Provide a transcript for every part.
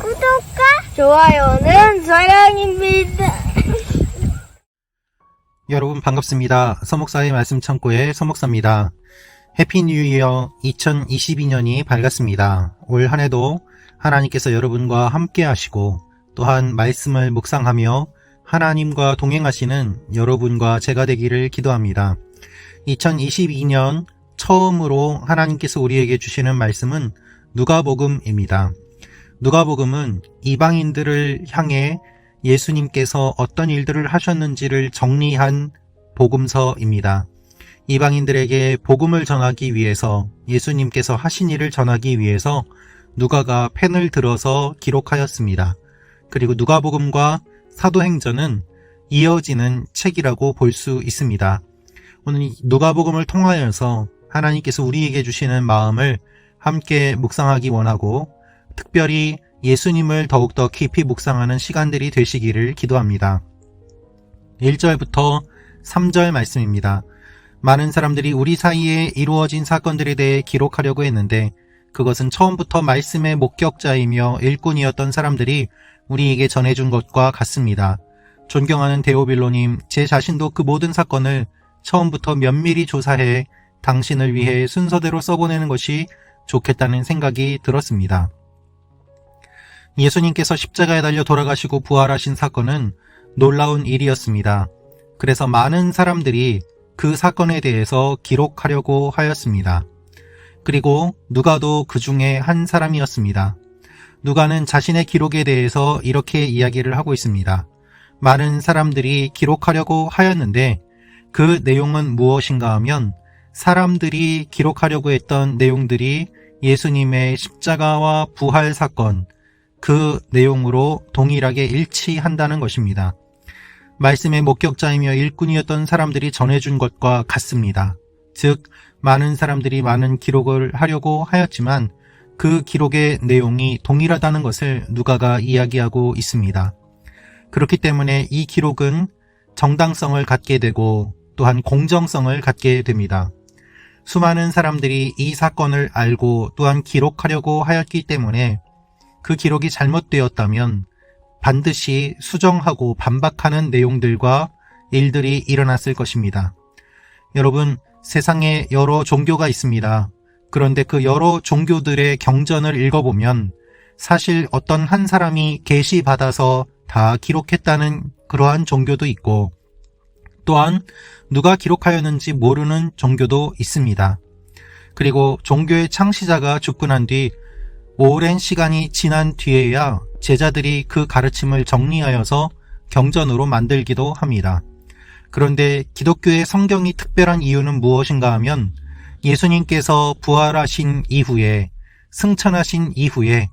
구독과 좋아요는 사랑입니다. 여러분 반갑습니다. 서목사의 말씀 창고의 서목사입니다. 해피 뉴 이어 2022년이 밝았습니다. 올 한 해도 하나님께서 여러분과 함께 하시고 또한 말씀을 묵상하며 하나님과 동행하시는 여러분과 제가 되기를 기도합니다. 2022년 처음으로 하나님께서 우리에게 주시는 말씀은 누가복음입니다. 누가복음은 이방인들을 향해 예수님께서 어떤 일들을 하셨는지를 정리한 복음서입니다. 이방인들에게 복음을 전하기 위해서, 예수님께서 하신 일을 전하기 위해서 누가가 펜을 들어서 기록하였습니다. 그리고 누가복음과 사도행전은 이어지는 책이라고 볼 수 있습니다. 오늘 누가복음을 통하여서 하나님께서 우리에게 주시는 마음을 함께 묵상하기 원하고, 특별히 예수님을 더욱더 깊이 묵상하는 시간들이 되시기를 기도합니다. 1절부터 3절 말씀입니다. 많은 사람들이 우리 사이에 이루어진 사건들에 대해 기록하려고 했는데 그것은 처음부터 말씀의 목격자이며 일꾼이었던 사람들이 우리에게 전해준 것과 같습니다. 존경하는 데오빌로님, 제 자신도 그 모든 사건을 처음부터 면밀히 조사해 당신을 위해 순서대로 써보내는 것이 좋겠다는 생각이 들었습니다. 예수님께서 십자가에 달려 돌아가시고 부활하신 사건은 놀라운 일이었습니다. 그래서 많은 사람들이 그 사건에 대해서 기록하려고 하였습니다. 그리고 누가도 그 중에 한 사람이었습니다. 누가는 자신의 기록에 대해서 이렇게 이야기를 하고 있습니다. 많은 사람들이 기록하려고 하였는데 그 내용은 무엇인가 하면, 사람들이 기록하려고 했던 내용들이 예수님의 십자가와 부활 사건, 그 내용으로 동일하게 일치한다는 것입니다. 말씀의 목격자이며 일꾼이었던 사람들이 전해준 것과 같습니다. 즉, 많은 사람들이 많은 기록을 하려고 하였지만 그 기록의 내용이 동일하다는 것을 누가가 이야기하고 있습니다. 그렇기 때문에 이 기록은 정당성을 갖게 되고 또한 공정성을 갖게 됩니다. 수많은 사람들이 이 사건을 알고 또한 기록하려고 하였기 때문에 그 기록이 잘못되었다면 반드시 수정하고 반박하는 내용들과 일들이 일어났을 것입니다. 여러분, 세상에 여러 종교가 있습니다. 그런데 그 여러 종교들의 경전을 읽어보면 사실 어떤 한 사람이 계시받아서 다 기록했다는 그러한 종교도 있고, 또한 누가 기록하였는지 모르는 종교도 있습니다. 그리고 종교의 창시자가 죽고 난 뒤 오랜 시간이 지난 뒤에야 제자들이 그 가르침을 정리하여서 경전으로 만들기도 합니다. 그런데 기독교의 성경이 특별한 이유는 무엇인가 하면, 예수님께서 부활하신 이후에, 승천하신 이후에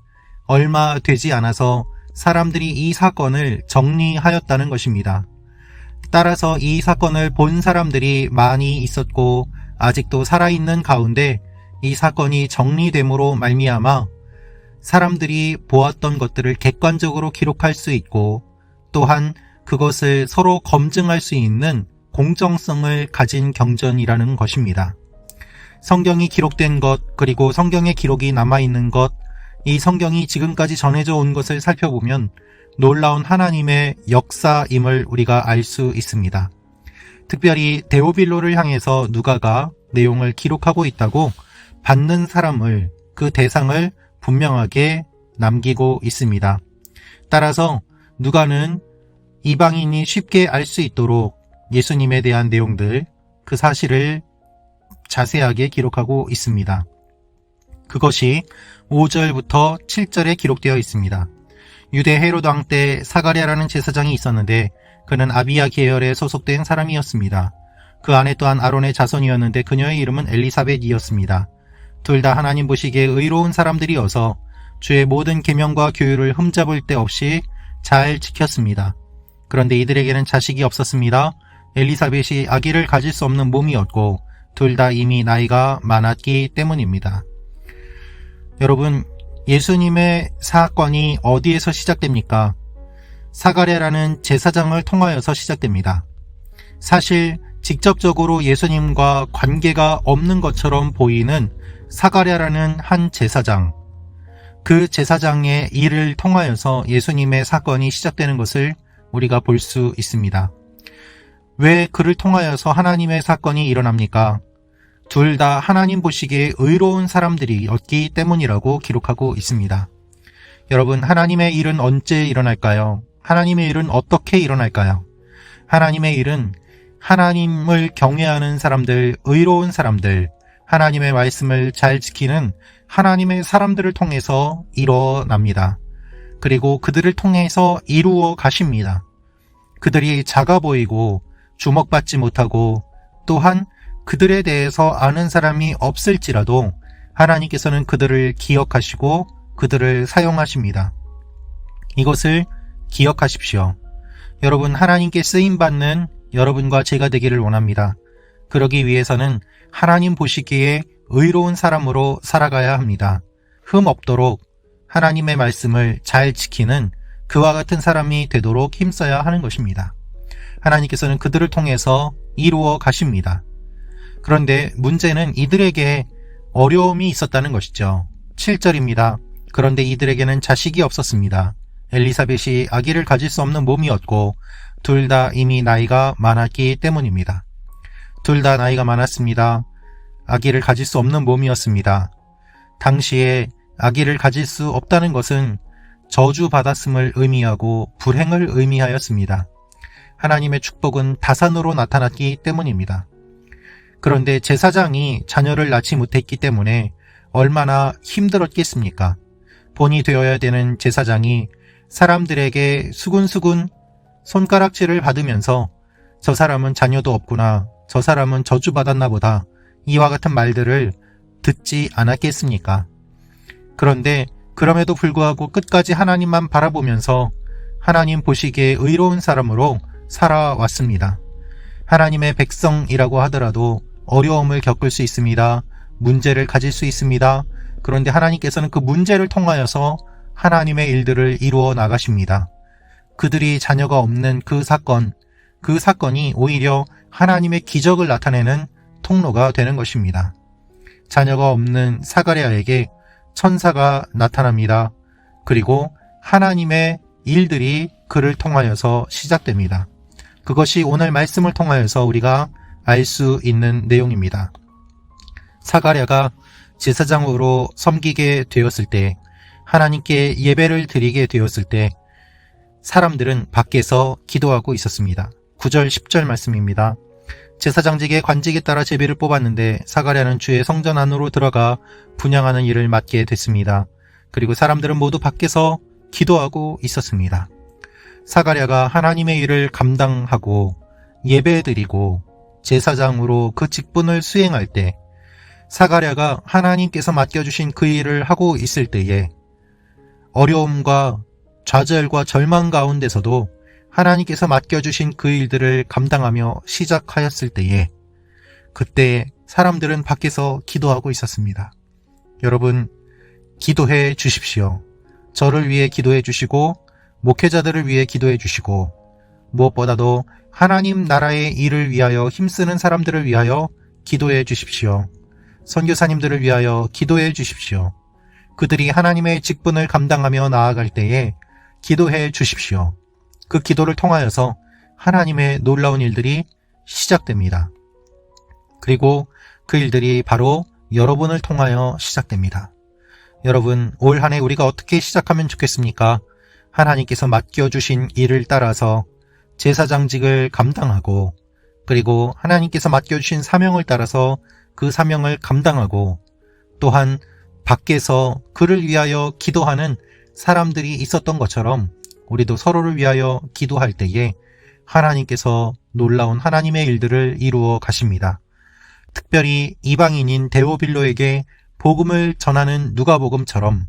얼마 되지 않아서 사람들이 이 사건을 정리하였다는 것입니다. 따라서 이 사건을 본 사람들이 많이 있었고 아직도 살아있는 가운데 이 사건이 정리됨으로 말미암아 사람들이 보았던 것들을 객관적으로 기록할 수 있고, 또한 그것을 서로 검증할 수 있는 공정성을 가진 경전이라는 것입니다. 성경이 기록된 것, 그리고 성경의 기록이 남아있는 것, 이 성경이 지금까지 전해져 온 것을 살펴보면 놀라운 하나님의 역사임을 우리가 알 수 있습니다. 특별히 데오빌로를 향해서 누가가 내용을 기록하고 있다고 받는 사람을, 그 대상을 분명하게 남기고 있습니다. 따라서 누가는 이방인이 쉽게 알 수 있도록 예수님에 대한 내용들, 그 사실을 자세하게 기록하고 있습니다. 그것이 5절부터 7절에 기록되어 있습니다. 유대 헤로드 왕 때 사가랴라는 제사장이 있었는데 그는 아비야 계열에 소속된 사람이었습니다. 그 아내 또한 아론의 자손이었는데 그녀의 이름은 엘리사벳이었습니다. 둘 다 하나님 보시기에 의로운 사람들이어서 주의 모든 계명과 규율을 흠잡을 데 없이 잘 지켰습니다. 그런데 이들에게는 자식이 없었습니다. 엘리사벳이 아기를 가질 수 없는 몸이었고 둘 다 이미 나이가 많았기 때문입니다. 여러분, 예수님의 사건이 어디에서 시작됩니까? 사가랴라는 제사장을 통하여서 시작됩니다. 사실 직접적으로 예수님과 관계가 없는 것처럼 보이는 사가랴라는 한 제사장, 그 제사장의 일을 통하여서 예수님의 사건이 시작되는 것을 우리가 볼 수 있습니다. 왜 그를 통하여서 하나님의 사건이 일어납니까? 둘 다 하나님 보시기에 의로운 사람들이었기 때문이라고 기록하고 있습니다. 여러분, 하나님의 일은 언제 일어날까요? 하나님의 일은 어떻게 일어날까요? 하나님의 일은 하나님을 경외하는 사람들, 의로운 사람들, 하나님의 말씀을 잘 지키는 하나님의 사람들을 통해서 일어납니다. 그리고 그들을 통해서 이루어 가십니다. 그들이 작아 보이고 주목받지 못하고 또한 그들에 대해서 아는 사람이 없을지라도 하나님께서는 그들을 기억하시고 그들을 사용하십니다. 이것을 기억하십시오. 여러분, 하나님께 쓰임받는 여러분과 제가 되기를 원합니다. 그러기 위해서는 하나님 보시기에 의로운 사람으로 살아가야 합니다. 흠 없도록 하나님의 말씀을 잘 지키는 그와 같은 사람이 되도록 힘써야 하는 것입니다. 하나님께서는 그들을 통해서 이루어 가십니다. 그런데 문제는 이들에게 어려움이 있었다는 것이죠. 7절입니다. 그런데 이들에게는 자식이 없었습니다. 엘리사벳이 아기를 가질 수 없는 몸이었고 둘 다 이미 나이가 많았기 때문입니다. 둘 다 나이가 많았습니다. 아기를 가질 수 없는 몸이었습니다. 당시에 아기를 가질 수 없다는 것은 저주받았음을 의미하고 불행을 의미하였습니다. 하나님의 축복은 다산으로 나타났기 때문입니다. 그런데 제사장이 자녀를 낳지 못했기 때문에 얼마나 힘들었겠습니까? 본이 되어야 되는 제사장이 사람들에게 수군수군 손가락질을 받으면서 저 사람은 자녀도 없구나, 저 사람은 저주받았나 보다, 이와 같은 말들을 듣지 않았겠습니까? 그런데 그럼에도 불구하고 끝까지 하나님만 바라보면서 하나님 보시기에 의로운 사람으로 살아왔습니다. 하나님의 백성이라고 하더라도 어려움을 겪을 수 있습니다. 문제를 가질 수 있습니다. 그런데 하나님께서는 그 문제를 통하여서 하나님의 일들을 이루어 나가십니다. 그들이 자녀가 없는 그 사건이 오히려 하나님의 기적을 나타내는 통로가 되는 것입니다. 자녀가 없는 사가랴에게 천사가 나타납니다. 그리고 하나님의 일들이 그를 통하여서 시작됩니다. 그것이 오늘 말씀을 통하여서 우리가 알 수 있는 내용입니다. 사가랴가 제사장으로 섬기게 되었을 때, 하나님께 예배를 드리게 되었을 때 사람들은 밖에서 기도하고 있었습니다. 9절 10절 말씀입니다. 제사장직의 관직에 따라 제비를 뽑았는데 사가랴는 주의 성전 안으로 들어가 분향하는 일을 맡게 됐습니다. 그리고 사람들은 모두 밖에서 기도하고 있었습니다. 사가랴가 하나님의 일을 감당하고 예배드리고 제사장으로 그 직분을 수행할 때, 사가랴가 하나님께서 맡겨주신 그 일을 하고 있을 때에 어려움과 좌절과 절망 가운데서도 하나님께서 맡겨주신 그 일들을 감당하며 시작하였을 때에, 그때 사람들은 밖에서 기도하고 있었습니다. 여러분, 기도해 주십시오. 저를 위해 기도해 주시고 목회자들을 위해 기도해 주시고 무엇보다도 하나님 나라의 일을 위하여 힘쓰는 사람들을 위하여 기도해 주십시오. 선교사님들을 위하여 기도해 주십시오. 그들이 하나님의 직분을 감당하며 나아갈 때에 기도해 주십시오. 그 기도를 통하여서 하나님의 놀라운 일들이 시작됩니다. 그리고 그 일들이 바로 여러분을 통하여 시작됩니다. 여러분, 올 한 해 우리가 어떻게 시작하면 좋겠습니까? 하나님께서 맡겨주신 일을 따라서 제사장직을 감당하고, 그리고 하나님께서 맡겨주신 사명을 따라서 그 사명을 감당하고, 또한 밖에서 그를 위하여 기도하는 사람들이 있었던 것처럼 우리도 서로를 위하여 기도할 때에 하나님께서 놀라운 하나님의 일들을 이루어 가십니다. 특별히 이방인인 데오빌로에게 복음을 전하는 누가복음처럼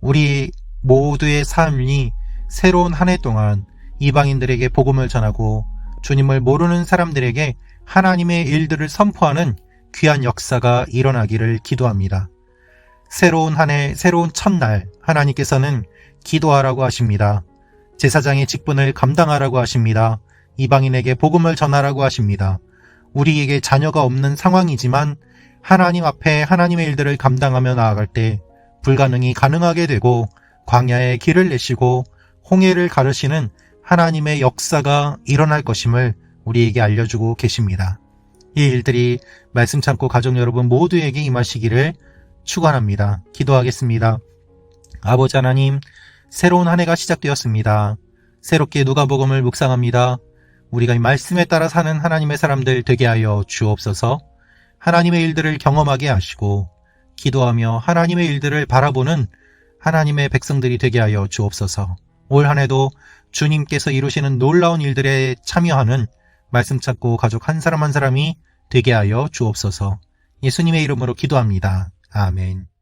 우리 모두의 삶이 새로운 한 해 동안 이방인들에게 복음을 전하고 주님을 모르는 사람들에게 하나님의 일들을 선포하는 귀한 역사가 일어나기를 기도합니다. 새로운 한 해, 새로운 첫날, 하나님께서는 기도하라고 하십니다. 제사장의 직분을 감당하라고 하십니다. 이방인에게 복음을 전하라고 하십니다. 우리에게 자녀가 없는 상황이지만 하나님 앞에 하나님의 일들을 감당하며 나아갈 때 불가능이 가능하게 되고 광야에 길을 내시고 홍해를 가르시는 하나님의 역사가 일어날 것임을 우리에게 알려주고 계십니다. 이 일들이 말씀 참고 가족 여러분 모두에게 임하시기를 축원합니다. 기도하겠습니다. 아버지 하나님, 새로운 한 해가 시작되었습니다. 새롭게 누가복음을 묵상합니다. 우리가 이 말씀에 따라 사는 하나님의 사람들 되게 하여 주옵소서. 하나님의 일들을 경험하게 하시고 기도하며 하나님의 일들을 바라보는 하나님의 백성들이 되게 하여 주옵소서. 올 한 해도 주님께서 이루시는 놀라운 일들에 참여하는 말씀 찾고 가족 한 사람 한 사람이 되게 하여 주옵소서. 예수님의 이름으로 기도합니다. 아멘.